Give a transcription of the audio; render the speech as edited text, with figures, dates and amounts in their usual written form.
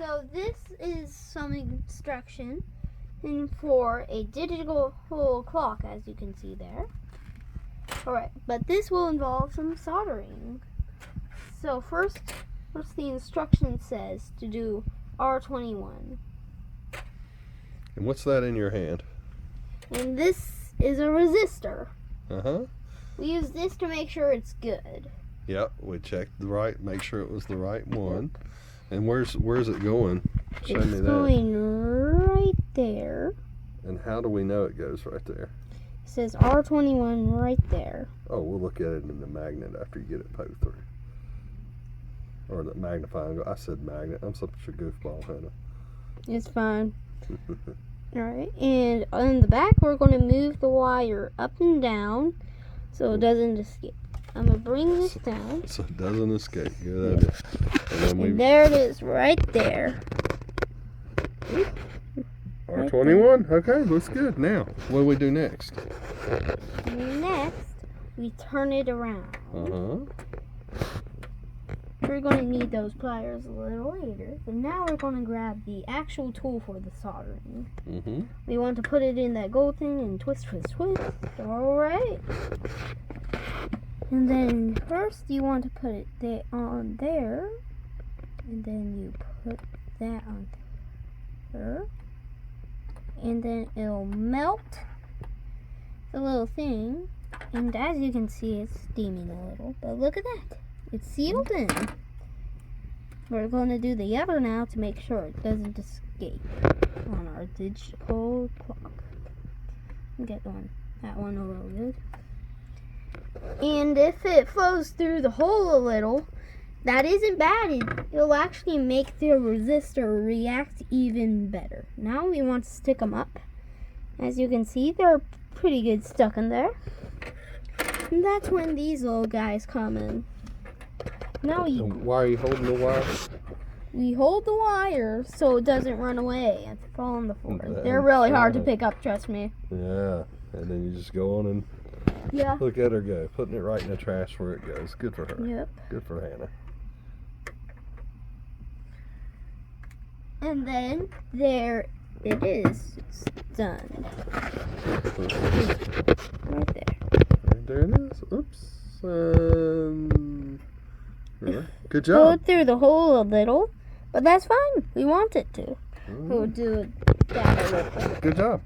So this is some instruction for a digital clock, as you can see there. Alright, but this will involve some soldering. So first the instruction says to do R21. And what's that in your hand? And this is a resistor. Uh-huh. We use this to make sure it's good. Yep, we checked make sure it was the right one. And where's it going? Show me that. It's going right there. And how do we know it goes right there? It says R21 right there. Oh, we'll look at it in the magnet after you get it poked through. Or the magnifying. I said magnet. I'm such a goofball, Hannah. It's fine. Alright, and on the back we're going to move the wire up and down so it doesn't escape. I'm going to bring this down. So it doesn't escape. Good idea. And there it is, right there. R21? Okay, looks good. Now, what do we do next? Next, we turn it around. Uh-huh. We're going to need those pliers a little later, but now we're going to grab the actual tool for the soldering. Mm-hmm. We want to put it in that gold thing and twist, twist, twist. Alright. And then first you want to put it on there, and then you put that on there, and then it'll melt the little thing, and as you can see it's steaming a little, but look at that. It's sealed in. We're going to do the other now to make sure it doesn't escape on our digital clock. Get that one a little good. And if it flows through the hole a little, that isn't bad. It'll actually make the resistor react even better. Now we want to stick them up. As you can see, they're pretty good stuck in there. And that's when these little guys come in. Now why are you holding the wire? We hold the wire so it doesn't run away and fall on the floor. They're really hard to pick up, trust me. Yeah, and then you just go on and look at her go, putting it right in the trash where it goes. Good for her. Yep. Good for Hannah. And then there it is. It's done. Right there. And there it is. Oops. Good job. Pull it through the hole a little, but that's fine. We want it to. We'll do that a little bit. Good job.